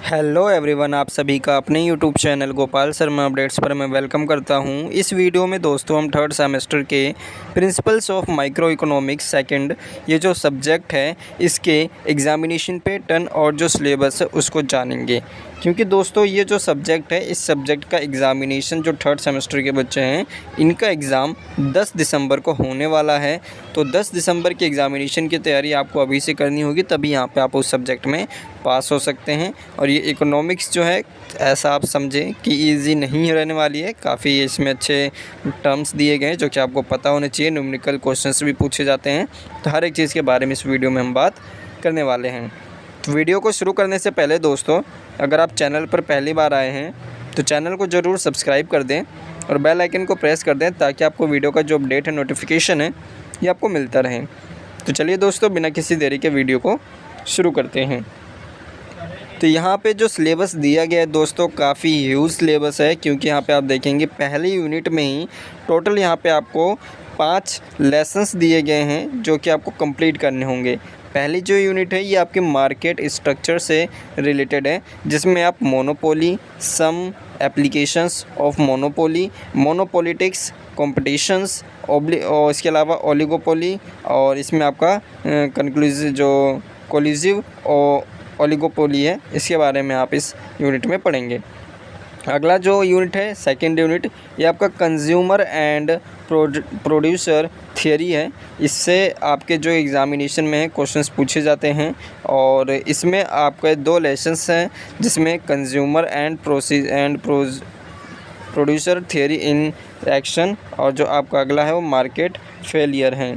Hello everyone, आप सभी का अपने YouTube channel Gopal Sharma updates पर मैं वेलकम करता हूं। इस वीडियो में दोस्तों हम थर्ड सेमेस्टर के principles of micro economics second ये जो सब्जेक्ट है इसके एग्जामिनेशन पैटर्न और जो सिलेबस है उसको जानेंगे। क्योंकि दोस्तों ये जो सब्जेक्ट है इस सब्जेक्ट का एग्ज़ामिनेशन जो थर्ड सेमेस्टर के बच्चे हैं इनका एग्ज़ाम 10 दिसंबर को होने वाला है। तो 10 दिसंबर के एग्ज़ामिनेशन की तैयारी आपको अभी से करनी होगी, तभी यहाँ पे आप उस सब्जेक्ट में पास हो सकते हैं। और ये इकोनॉमिक्स जो है ऐसा आप समझें कि ईजी नहीं रहने वाली है, काफ़ी इसमें अच्छे टर्म्स दिए गए हैं जो कि आपको पता होने चाहिए। न्यूमेरिकल क्वेश्चंस भी पूछे जाते हैं, तो हर एक चीज़ के बारे में इस वीडियो में हम बात करने वाले हैं। तो वीडियो को शुरू करने से पहले दोस्तों, अगर आप चैनल पर पहली बार आए हैं तो चैनल को ज़रूर सब्सक्राइब कर दें और बेल आइकन को प्रेस कर दें ताकि आपको वीडियो का जो अपडेट है, नोटिफिकेशन है, ये आपको मिलता रहे। तो चलिए दोस्तों, बिना किसी देरी के वीडियो को शुरू करते हैं। तो यहाँ पे जो सिलेबस दिया गया है दोस्तों, काफ़ी ह्यूज सिलेबस है। क्योंकि यहाँ पे आप देखेंगे पहली यूनिट में ही टोटल यहाँ पे आपको 5 लेसन्स दिए गए हैं जो कि आपको कंप्लीट करने होंगे। पहली जो यूनिट है ये आपके मार्केट स्ट्रक्चर से रिलेटेड है, जिसमें आप monopoly, some applications of monopoly, monopolitics, competitions और इसके अलावा ओलिगोपोली, और इसमें आपका कंक्लूसिव जो कोलिजिव और ओलिगोपोली है, इसके बारे में आप इस यूनिट में पढ़ेंगे। अगला जो यूनिट है सेकंड यूनिट, ये आपका कंज्यूमर एंड प्रोड्यूसर थियरी है। इससे आपके जो एग्ज़ामिनेशन में क्वेश्चंस पूछे जाते हैं और इसमें आपके 2 लेसन्स हैं, जिसमें consumer and producer theory in action, और जो आपका अगला है वो मार्केट फेलियर है।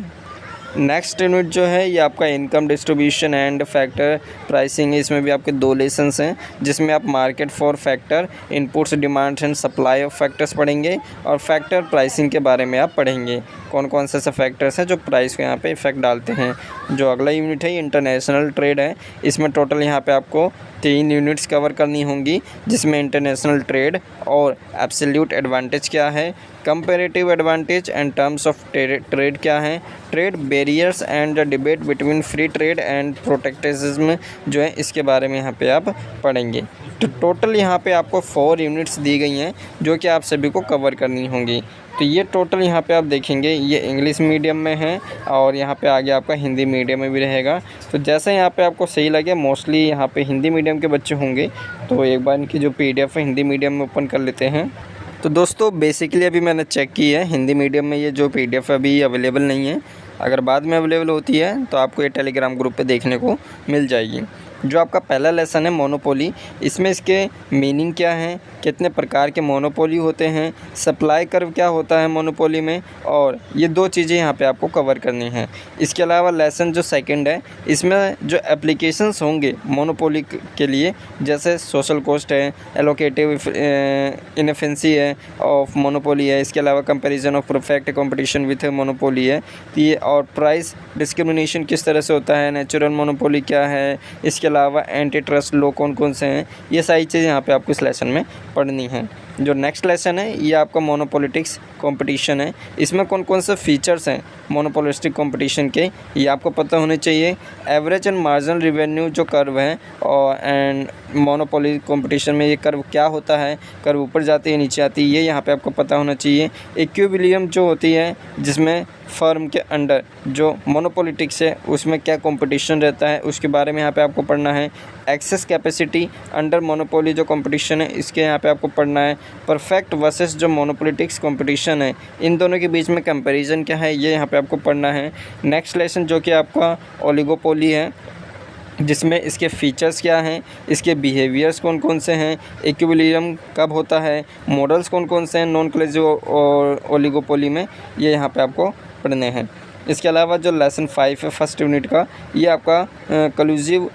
नेक्स्ट यूनिट जो है ये आपका income distribution and factor pricing है। इसमें भी आपके 2 लेसन्स हैं, जिसमें आप market for factor, inputs, demands and supply of factors पढ़ेंगे और फैक्टर प्राइसिंग के बारे में आप पढ़ेंगे। कौन कौन से ऐसे फैक्टर्स हैं जो प्राइस को यहाँ पे इफेक्ट डालते हैं। जो अगला यूनिट है ये इंटरनेशनल ट्रेड है। इसमें टोटल यहाँ पे आपको 3 यूनिट्स कवर करनी होंगी, जिसमें इंटरनेशनल ट्रेड और एब्सोल्यूट एडवांटेज क्या है, comparative advantage and terms of trade क्या है, trade barriers and the debate between free trade and protectionism जो है इसके बारे में यहाँ पे आप पढ़ेंगे। तो टोटल यहाँ पे आपको 4 यूनिट्स दी गई हैं जो कि आप सभी को कवर करनी होंगी। तो ये टोटल यहाँ पे आप देखेंगे ये इंग्लिश मीडियम में है और यहाँ पे आगे आपका हिंदी मीडियम में भी रहेगा। तो जैसे यहाँ पे आपको सही लगे, मोस्टली यहाँ पे हिंदी मीडियम के बच्चे होंगे, तो एक बार इनकी जो PDF है हिंदी मीडियम में ओपन कर लेते हैं। तो दोस्तों बेसिकली अभी मैंने चेक की है, हिंदी मीडियम में ये जो PDF है अभी अवेलेबल नहीं है। अगर बाद में अवेलेबल होती है तो आपको ये टेलीग्राम ग्रुप पे देखने को मिल जाएगी। जो आपका पहला लेसन है मोनोपोली, इसमें इसके मीनिंग क्या है, कितने प्रकार के मोनोपोली होते हैं, सप्लाई कर्व क्या होता है मोनोपोली में, और ये 2 चीज़ें यहाँ पे आपको कवर करनी है। इसके अलावा लेसन जो सेकंड है इसमें जो एप्लीकेशंस होंगे मोनोपोली के लिए, जैसे सोशल कॉस्ट है, एलोकेटिव इनएफिशिएंसी है ऑफ मोनोपोली है, इसके अलावा comparison of perfect competition with monopoly है ये, और प्राइस डिस्क्रिमिनेशन किस तरह से होता है, नेचुरल मोनोपोली क्या है, इसके अलावा एंटी ट्रस्ट लॉ कौन कौन से हैं, ये सारी चीज़ें यहाँ पे आपको इस लेसन में पढ़नी है। जो नेक्स्ट लेसन है ये आपका मोनोपोलिटिक्स कंपटीशन है। इसमें कौन कौन से फीचर्स हैं मोनोपोलिस्टिक कंपटीशन के, ये आपको पता होने चाहिए। एवरेज एंड मार्जिनल रिवेन्यू जो कर्व है और एंड मोनोपोली कंपटीशन में ये कर्व क्या होता है, कर्व ऊपर जाती है नीचे आती है, ये यहाँ पे आपको पता होना चाहिए। इक्विलिब्रियम जो होती है जिसमें फर्म के अंडर जो मोनोपोलिटिक्स है उसमें क्या कंपटीशन रहता है उसके बारे में यहाँ पे आपको पढ़ना है। एक्सेस कैपेसिटी अंडर मोनोपोली जो कंपटीशन है इसके यहाँ पे आपको पढ़ना है। परफेक्ट वर्सेस जो मोनोपोलिटिक्स कंपटीशन है इन दोनों के बीच में कंपैरिजन क्या है ये यहाँ पे आपको पढ़ना है। नेक्स्ट लेसन जो कि आपका ओलिगोपोली है, जिसमें इसके फीचर्स क्या हैं, इसके बिहेवियर्स कौन कौन से हैं, इक्विलिब्रियम कब होता है, मॉडल्स कौन कौन से हैं नॉन कोलिजिव और ओलिगोपोली में, ये यहाँ पे आपको पढ़ने हैं। इसके अलावा जो लेसन 5 है फर्स्ट यूनिट का, ये आपका कोलिजिव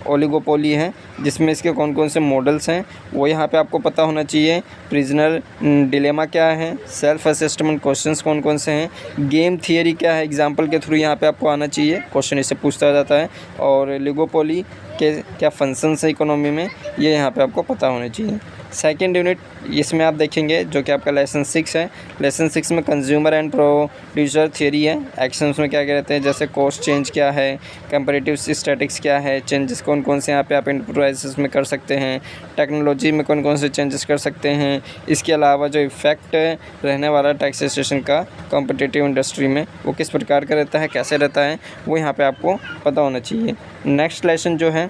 ओलिगोपोली है, जिसमें इसके कौन कौन से मॉडल्स हैं वो यहाँ पे आपको पता होना चाहिए। प्रिजनर डिलेमा क्या है, सेल्फ असेसमेंट क्वेश्चंस कौन कौन से हैं, गेम थियरी क्या है, एग्जांपल के थ्रू यहाँ पे आपको आना चाहिए, क्वेश्चन इससे पूछता जाता है। और ओलिगोपोली के क्या फंक्शंस है इकोनॉमी में, ये यहाँ पे आपको पता होने चाहिए। सेकेंड यूनिट इसमें आप देखेंगे जो कि आपका लेसन 6 है। लेसन 6 में कंज्यूमर एंड प्रोड्यूसर थियरी है। एक्शंस में क्या क्या रहते हैं, जैसे कॉस्ट चेंज क्या है, कंपैरेटिव स्टैटिक्स क्या है, चेंजेस कौन कौन से यहाँ पे आप एंटरप्राइजेस में कर सकते हैं, टेक्नोलॉजी में कौन कौन से चेंजेस कर सकते हैं। इसके अलावा जो इफ़ेक्ट रहने वाला टैक्सेशन का कॉम्पिटिटिव इंडस्ट्री में वो किस प्रकार का रहता है, कैसे रहता है, वो यहाँ पे आपको पता होना चाहिए। नेक्स्ट लेसन जो है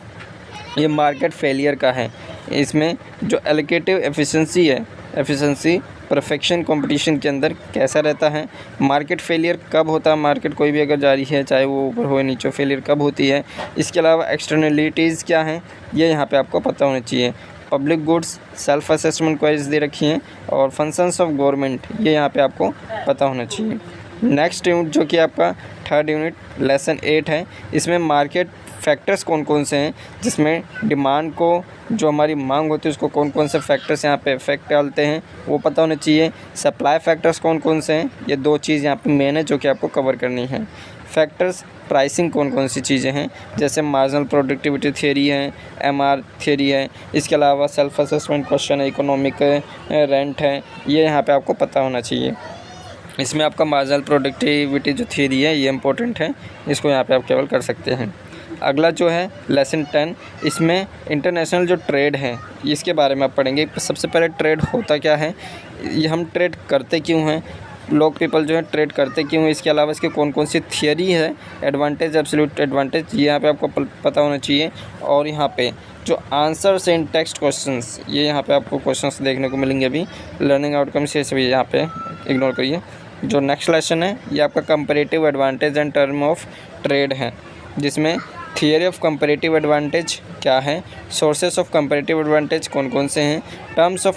ये मार्केट फेलियर का है। इसमें जो एलोकेटिव एफिशिएंसी है, एफिशिएंसी परफेक्शन कंपटीशन के अंदर कैसा रहता है, मार्केट फेलियर कब होता है, मार्केट कोई भी अगर जारी है चाहे वो ऊपर हो नीचे, फेलियर कब होती है। इसके अलावा एक्सटर्नलिटीज़ क्या हैं ये यहाँ पे आपको पता होना चाहिए। Public goods self assessment queries दे रखी हैं और फंक्शंस ऑफ गवर्नमेंट ये यहाँ पे आपको पता होना चाहिए। नेक्स्ट यूनिट जो कि आपका थर्ड यूनिट लेसन 8 है। इसमें मार्केट फैक्टर्स कौन कौन से हैं, जिसमें डिमांड को जो हमारी मांग होती है उसको कौन कौन से फैक्टर्स यहाँ पे इफेक्ट डालते हैं वो पता होना चाहिए। सप्लाई फैक्टर्स कौन कौन से हैं, ये दो चीज़ यहाँ पे मेन है जो कि आपको कवर करनी है। फैक्टर्स प्राइसिंग कौन कौन सी चीज़ें हैं, जैसे मार्जिनल प्रोडक्टिविटी थियरी है, एमआर थियरी है। इसके अलावा सेल्फ असेसमेंट क्वेश्चन है, इकोनॉमिक रेंट है, ये यहाँ पे आपको पता होना चाहिए। इसमें आपका मार्जिनल प्रोडक्टिविटी जो थियरी है ये इंपॉर्टेंट है, इसको यहाँ पे आप केवल कर सकते हैं। अगला जो है लेसन 10, इसमें इंटरनेशनल जो ट्रेड है इसके बारे में आप पढ़ेंगे। सबसे पहले ट्रेड होता क्या है, ये हम ट्रेड करते क्यों हैं, लोग पीपल जो है ट्रेड करते क्यों हैं, इसके अलावा इसके कौन कौन सी थियरी है, एडवांटेज एब्सोल्यूट एडवांटेज ये यहाँ पे आपको पता होना चाहिए। और यहाँ पे जो आंसर्स इन टेक्स्ट क्वेश्चंस ये यहाँ पे आपको क्वेश्चंस देखने को मिलेंगे। अभी लर्निंग आउटकम्स ये सभी यहाँ पे इग्नोर करिए। जो नेक्स्ट लेसन है ये आपका comparative advantage and term of trade है, जिसमें थियरी ऑफ कंपैरेटिव एडवांटेज क्या है, सोर्सेस ऑफ कंपैरेटिव एडवांटेज कौन कौन से हैं, टर्म्स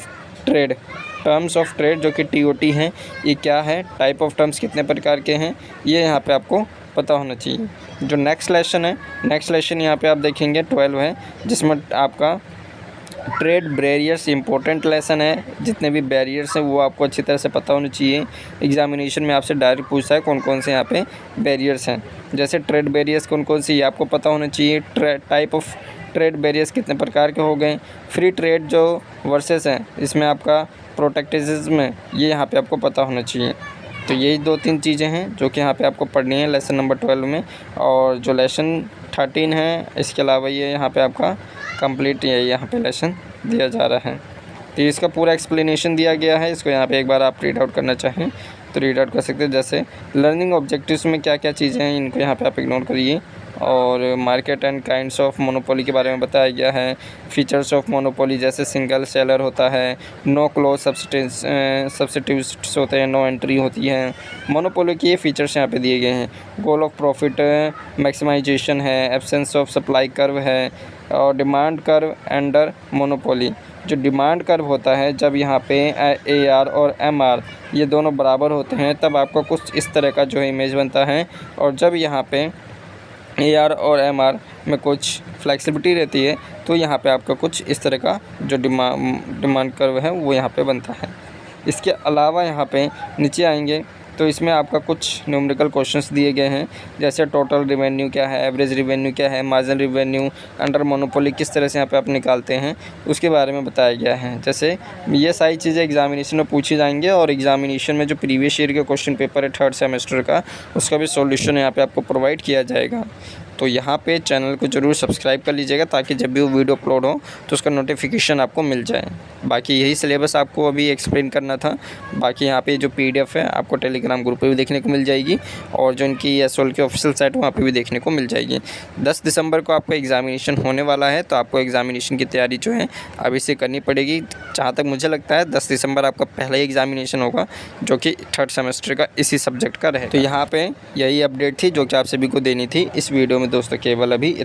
ऑफ ट्रेड जो कि टीओटी हैं ये क्या है, टाइप ऑफ टर्म्स कितने प्रकार के हैं, ये यहाँ पे आपको पता होना चाहिए। जो नेक्स्ट लेसन है, नेक्स्ट लेसन यहाँ पे आप देखेंगे 12 है, जिसमें आपका ट्रेड बैरियर्स इंपॉर्टेंट लेसन है। जितने भी बैरियर्स हैं वो आपको अच्छी तरह से पता होने चाहिए। एग्जामिनेशन में आपसे डायरेक्ट पूछता है कौन कौन से यहाँ पे बैरियर्स हैं, जैसे ट्रेड बैरियर्स कौन कौन सी ये आपको पता होना चाहिए। टाइप ऑफ ट्रेड बैरियर्स कितने प्रकार के हो गए, फ्री ट्रेड जो वर्सेस हैं इसमें आपका प्रोटेक्टिज्म में ये यहाँ पे आपको पता होना चाहिए। तो यही 2-3 चीज़ें हैं जो कि यहाँ पे आपको पढ़नी है लेसन नंबर 12 में। और जो लेसन 13 है इसके अलावा ये यहाँ पे आपका कंप्लीट यहाँ पे लेसन दिया जा रहा है। तो इसका पूरा एक्सप्लेनेशन दिया गया है, इसको यहाँ पे एक बार आप रीड आउट करना चाहें तो रीड आउट कर सकते हैं। जैसे लर्निंग ऑब्जेक्टिव्स में क्या क्या चीज़ें हैं इनको यहाँ पे आप इग्नोर करिए। और market and kinds of monopoly के बारे में बताया गया है। फीचर्स ऑफ मोनोपोली जैसे सिंगल सेलर होता है, नो क्लोज सब्स्टिट्यूट्स होते हैं, नो एंट्री होती है। मोनोपोली के ये फीचर्स यहाँ पे दिए गए हैं। गोल ऑफ प्रॉफिट मैक्सिमाइजेशन है, एब्सेंस ऑफ सप्लाई कर्व है और डिमांड कर्व अंडर मोनोपोली। जो डिमांड कर्व होता है जब यहाँ पे AR और MR ये दोनों बराबर होते हैं तब आपको कुछ इस तरह का जो है इमेज बनता है। और जब यहाँ पे AR और MR में कुछ फ्लेक्सिबिलिटी रहती है तो यहाँ पे आपका कुछ इस तरह का जो डिमांड कर्व है वो यहाँ पे बनता है। इसके अलावा यहाँ पे नीचे आएंगे तो इसमें आपका कुछ न्यूमेरिकल क्वेश्चंस दिए गए हैं, जैसे टोटल रिवेन्यू क्या है, एवरेज रिवेन्यू क्या है, मार्जिनल रिवेन्यू, अंडर मोनोपोली किस तरह से यहाँ पे आप निकालते हैं उसके बारे में बताया गया है। जैसे ये सारी चीज़ें एग्जामिनेशन में पूछी जाएंगे और एग्जामिनेशन में जो प्रीवियस ईयर का क्वेश्चन पेपर है 3rd सेमेस्टर का उसका भी सॉल्यूशन यहाँ पे आपको प्रोवाइड किया जाएगा। तो यहाँ पे चैनल को ज़रूर सब्सक्राइब कर लीजिएगा ताकि जब भी वो वीडियो अपलोड हो तो उसका नोटिफिकेशन आपको मिल जाए। बाकी यही सिलेबस आपको अभी एक्सप्लेन करना था। बाकी यहाँ पे जो PDF है आपको टेलीग्राम ग्रुप पे भी देखने को मिल जाएगी और जो उनकी SOL की ऑफिशियल साइट वहाँ पे भी देखने को मिल जाएगी। 10 दिसंबर को आपका एग्जामिनेशन होने वाला है तो आपको एग्जामिनेशन की तैयारी जो है अभी से करनी पड़ेगी। जहाँ तक मुझे लगता है 10 दिसंबर आपका पहला ही एग्जामिनेशन होगा जो कि 3rd सेमेस्टर का इसी सब्जेक्ट का रहेगा। तो यहाँ पर यही अपडेट थी जो कि आप सभी को देनी थी इस वीडियो में दोस्तों। केवल अभी